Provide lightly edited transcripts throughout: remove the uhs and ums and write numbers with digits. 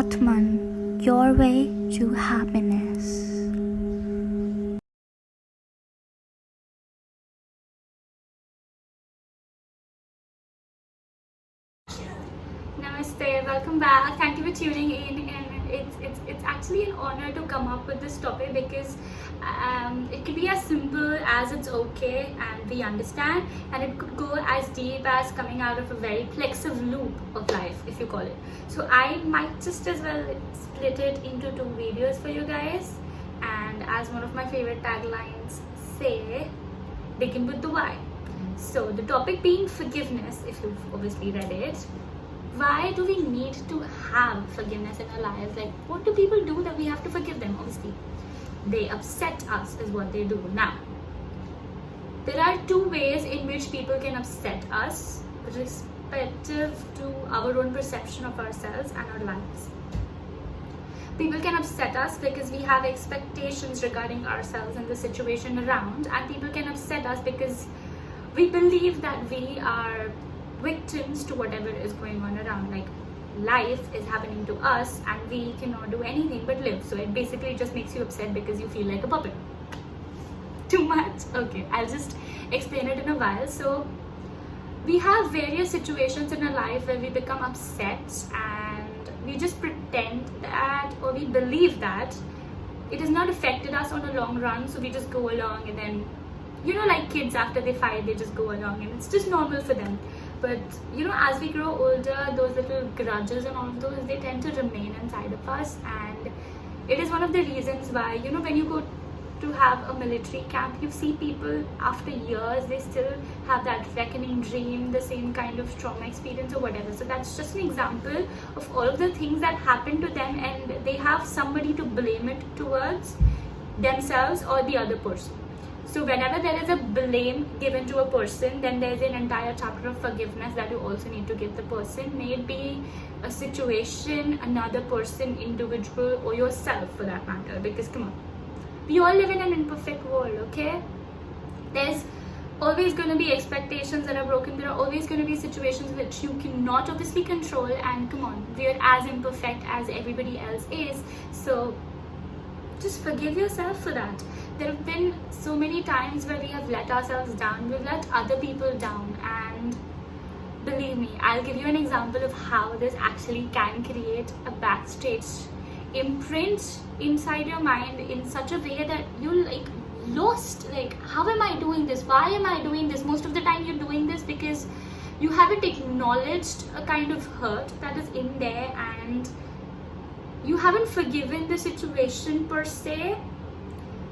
Atman, your way to happiness. Namaste, welcome back. Thank you for tuning in, and it's actually an honor to come up with this topic because it could be as simple as it's okay and we understand, and it could go as deep as coming out of a very plexive loop of life, if you call it. So I might just as well split it into two videos for you guys, and as one of my favorite taglines say, begin with the why. So the topic being forgiveness, if you've obviously read it. Why do we need to have forgiveness in our lives? Like, what do people do that we have to forgive them? Obviously, they upset us is what they do. Now, there are two ways in which people can upset us respective to our own perception of ourselves and our lives. People can upset us because we have expectations regarding ourselves and the situation around, and people can upset us because we believe that we are victims to whatever is going on around. Like, life is happening to us and we cannot do anything but live. So it basically just makes you upset because you feel like a puppet. Too much? Okay, I'll just explain it in a while. So we have various situations in our life where we become upset and we just pretend that, or we believe that it has not affected us on a long run, so we just go along, and then, you know, like kids after they fight, they just go along and it's just normal for them. But you know, as we grow older, those little grudges and all of those, they tend to remain inside of us, and it is one of the reasons why, you know, when you go to have a military camp, you see people after years, they still have that reckoning dream, the same kind of trauma experience or whatever. So that's just an example of all of the things that happen to them, and they have somebody to blame it towards, themselves or the other person. So whenever there is a blame given to a person, then there's an entire chapter of forgiveness that you also need to give the person. May it be a situation, another person, individual, or yourself for that matter. Because come on, we all live in an imperfect world, okay? There's always going to be expectations that are broken. There are always going to be situations which you cannot obviously control. And come on, we are as imperfect as everybody else is. So just forgive yourself for that. There have been so many times where we have let ourselves down, we've let other people down, and believe me, I'll give you an example of how this actually can create a backstage imprint inside your mind in such a way that you're like lost. Like, how am I doing this? Why am I doing this? Most of the time you're doing this because you haven't acknowledged a kind of hurt that is in there, and you haven't forgiven the situation per se.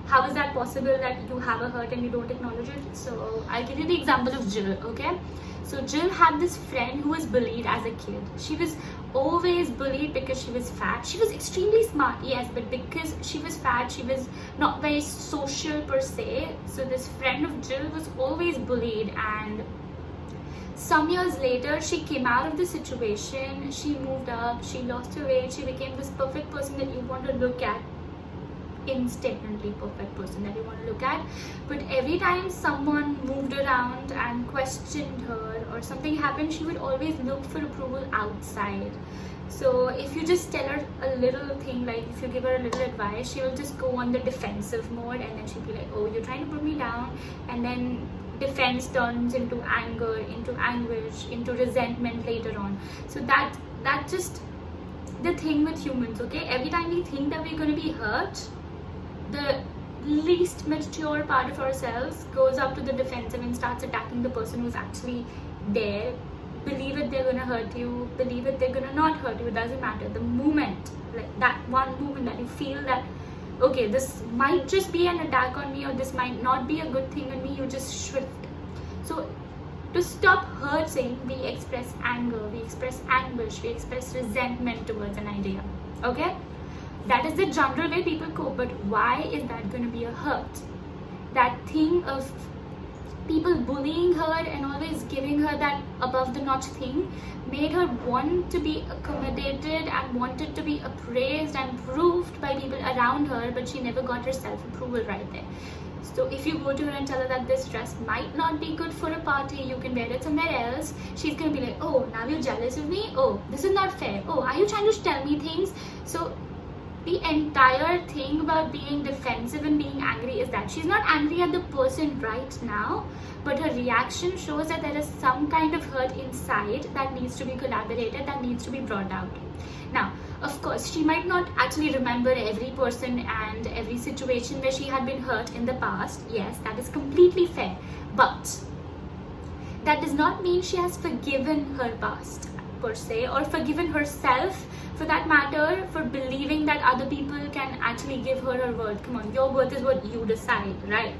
How is that possible that you have a hurt and you don't acknowledge it? So I'll give you the example of Jill, okay? So Jill had this friend who was bullied as a kid. She was always bullied because she was fat. She was extremely smart, yes, but because she was fat, she was not very social per se. So this friend of Jill was always bullied, and some years later, she came out of the situation, she moved up, she lost her weight, she became this perfect person that you want to look at, instantly perfect person that you want to look at. But every time someone moved around and questioned her or something happened, she would always look for approval outside. So if you just tell her a little thing, like if you give her a little advice, she will just go on the defensive mode, and then she'll be like, oh, you're trying to put me down, and then defense turns into anger, into anguish, into resentment later on. So that's just the thing with humans, okay? Every time we think that we're going to be hurt, the least mature part of ourselves goes up to the defensive and starts attacking the person who's actually there. Believe it, they're gonna hurt you. Believe it, they're gonna not hurt you. It doesn't matter. The moment, like that one moment that you feel that, okay, this might just be an attack on me, or this might not be a good thing on me, you just shift. So to stop hurting, we express anger, we express anguish, we express resentment towards an idea, okay? That is the general way people cope. But why is that going to be a hurt? That thing of people bullying her and always giving her that above the notch thing made her want to be accommodated and wanted to be appraised and proved by people around her, but she never got her self approval right there. So if you go to her and tell her that this dress might not be good for a party, you can wear it somewhere else, she's gonna be like, oh, now you're jealous of me? Oh, this is not fair. Oh, are you trying to tell me things? So the entire thing about being defensive and being angry is that she's not angry at the person right now, but her reaction shows that there is some kind of hurt inside that needs to be collaborated, that needs to be brought out. Now, of course, she might not actually remember every person and every situation where she had been hurt in the past. Yes, that is completely fair. But that does not mean she has forgiven her past per se, or forgiven herself for that matter, for believing that other people can actually give her her worth. Come on, your worth is what you decide, right?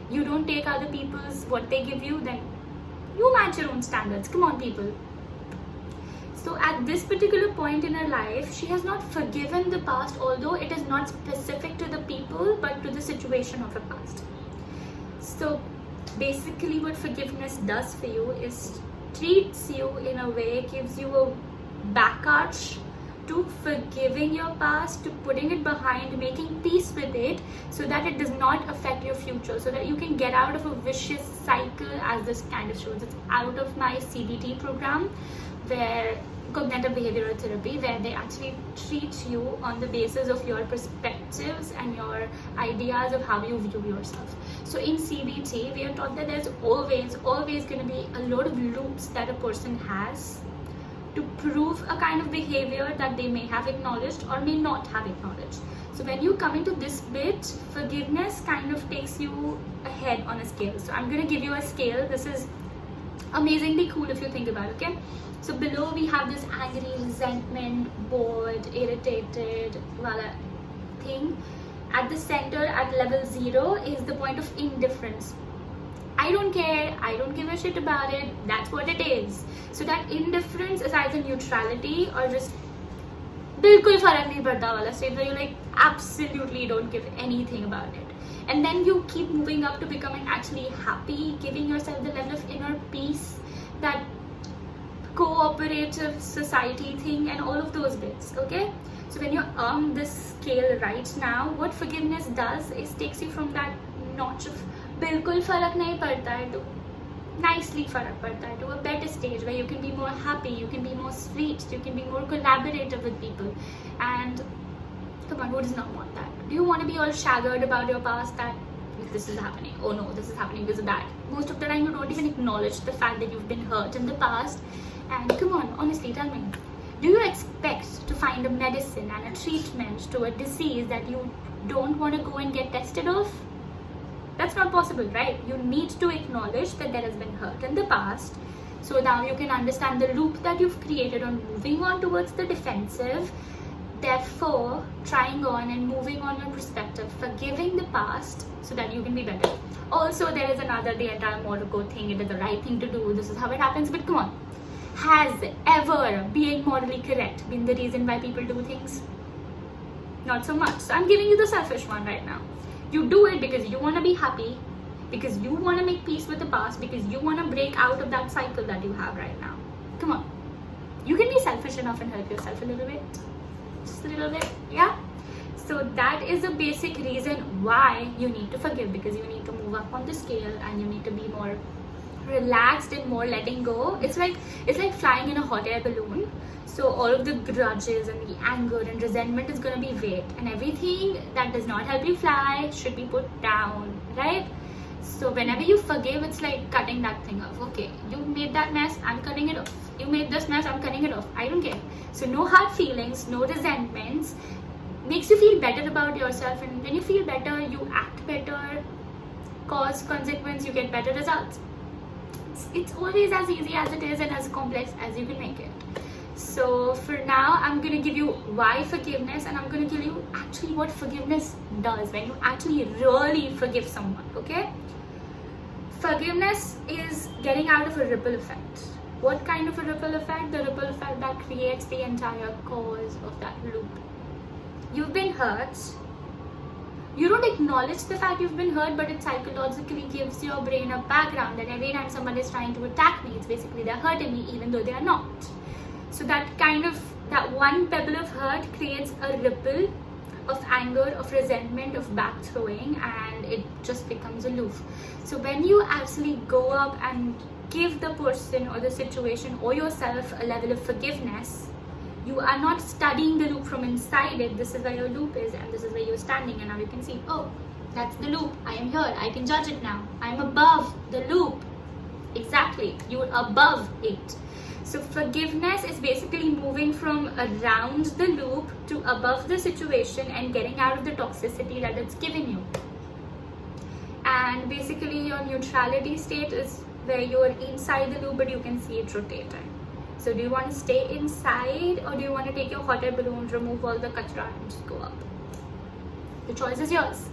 You don't take other people's what they give you, then you match your own standards. Come on, people. So at this particular point in her life, she has not forgiven the past, although it is not specific to the people but to the situation of her past. So basically what forgiveness does for you is treats you in a way, gives you a back arch to forgiving your past, to putting it behind, making peace with it, so that it does not affect your future, so that you can get out of a vicious cycle, as this kind of shows. It's out of my CBT program, where cognitive behavioral therapy, where they actually treat you on the basis of your perspectives and your ideas of how you view yourself. So in CBT, we are taught that there's always going to be a lot of loops that a person has to prove a kind of behavior that they may have acknowledged or may not have acknowledged. So when you come into this bit, forgiveness kind of takes you ahead on a scale. So I'm going to give you a scale. This is amazingly cool if you think about it, okay? So below we have this angry, resentment, bored, irritated, wala thing. At the center, at level 0, is the point of indifference. I don't care, I don't give a shit about it, that's what it is. So that indifference is either neutrality or just bilkul farak nahi padta wala state, where you like absolutely don't give anything about it. And then you keep moving up to becoming actually happy, giving yourself the level of inner peace, that cooperative society thing, and all of those bits, okay? So when you're on this scale right now, what forgiveness does is takes you from that notch of bilkul farak nahi padta hai to nicely farak padta hai, to a better stage where you can be more happy, you can be more sweet, you can be more collaborative with people. And come on, who does not want that? Do you want to be all shaggered about your past, that this is happening, oh no, this is happening because of that? Most of the time you don't even acknowledge the fact that you've been hurt in the past. And come on, honestly, tell me, do you expect to find a medicine and a treatment to a disease that you don't want to go and get tested of? That's not possible, right? You need to acknowledge that there has been hurt in the past. So now you can understand the loop that you've created on moving on towards the defensive. Therefore, trying on and moving on your perspective, forgiving the past so that you can be better. Also, there is another, the entire Morocco thing, it is the right thing to do, this is how it happens, but come on. Has ever being morally correct been the reason why people do things? Not so much. So I'm giving you the selfish one right now. You do it because you want to be happy, because you want to make peace with the past, because you want to break out of that cycle that you have right now. Come on. You can be selfish enough and help yourself a little bit. Just a little bit, yeah? So that is the basic reason why you need to forgive, because you need to move up on the scale and you need to be more relaxed and more letting go. It's like flying in a hot air balloon. So all of the grudges and the anger and resentment is going to be weight, and everything that does not help you fly should be put down, right? So whenever you forgive, it's like cutting that thing off. Okay, you made that mess, I'm cutting it off. You made this mess, I'm cutting it off. I don't care. So no hard feelings, no resentments. Makes you feel better about yourself, and when you feel better, you act better. Cause, consequence, you get better results. It's always as easy as it is and as complex as you can make it. So for now, I'm going to give you why forgiveness, and I'm going to tell you actually what forgiveness does when you actually really forgive someone, okay? Forgiveness is getting out of a ripple effect. What kind of a ripple effect? The ripple effect that creates the entire cause of that loop. You've been hurt. You don't acknowledge the fact you've been hurt, but it psychologically gives your brain a background that every time someone is trying to attack me, it's basically they're hurting me even though they are not. So that one pebble of hurt creates a ripple of anger, of resentment, of back throwing, and it just becomes aloof. So when you actually go up and give the person or the situation or yourself a level of forgiveness, you are not studying the loop from inside it. This is where your loop is, and this is where you're standing, and now you can see, oh, that's the loop. I am here. I can judge it now. I'm above the loop. Exactly. You're above it. So forgiveness is basically moving from around the loop to above the situation and getting out of the toxicity that it's given you. And basically your neutrality state is where you're inside the loop but you can see it rotating. So do you want to stay inside, or do you want to take your hot air balloon, remove all the kachra and just go up? The choice is yours.